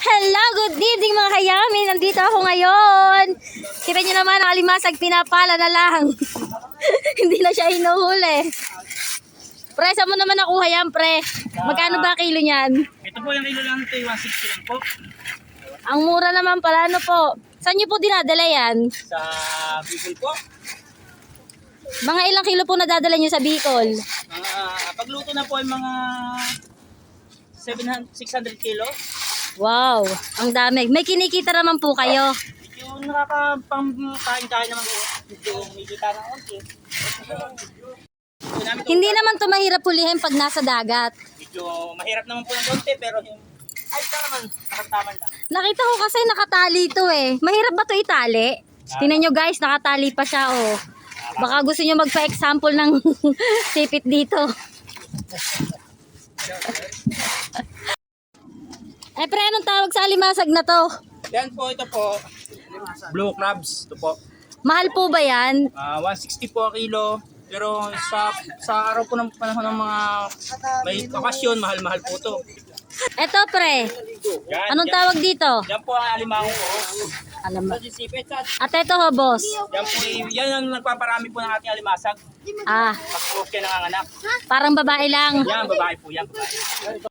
Hello, good evening mga kayami. Nandito ako ngayon. Kita nyo naman ang alimasag, pinapala na lang. Hindi na siya hinuhuli. Pre, saan mo naman nakuha yan, pre? Magkano ba kilo niyan? Ito po yung kilo lang ito, 160 lang po. Ang mura naman pala, ano po? Saan nyo po dinadala yan? Sa Bicol po. Mga ilang kilo po nadadala nyo sa Bicol? Pagluto na po ay mga 600 kilo. Wow, ang dami. May kinikita naman po kayo. Yung nakakapangkain-kain naman po. Yung mikita ng konti. Hindi naman to mahirap hulihin pag nasa dagat. Medyo mahirap naman po ng konti pero yung ayos na naman, nakataman lang. Nakita ko kasi nakatali to eh. Mahirap ba to itali? Tingnan nyo guys, nakatali pa siya oh. Baka gusto nyo magpa-example ng sipit dito. Eh pre, anong tawag sa alimasag na to? Yan po, ito po. Blue crabs. Ito po. Mahal po ba yan? 160 po ang kilo. Pero sa araw po ng panahon ng mga may okasyon, mahal-mahal po ito. Eto pre, Yan, anong tawag dito? Yan po ang alimango po. Alam mo. Sisipit. At eto ho boss. Yan po, yan ang nagpaparami po ng ating alimasag. Ah, Pag po siya nanganganak. parang babae lang. Yan, babae po yan. Babae.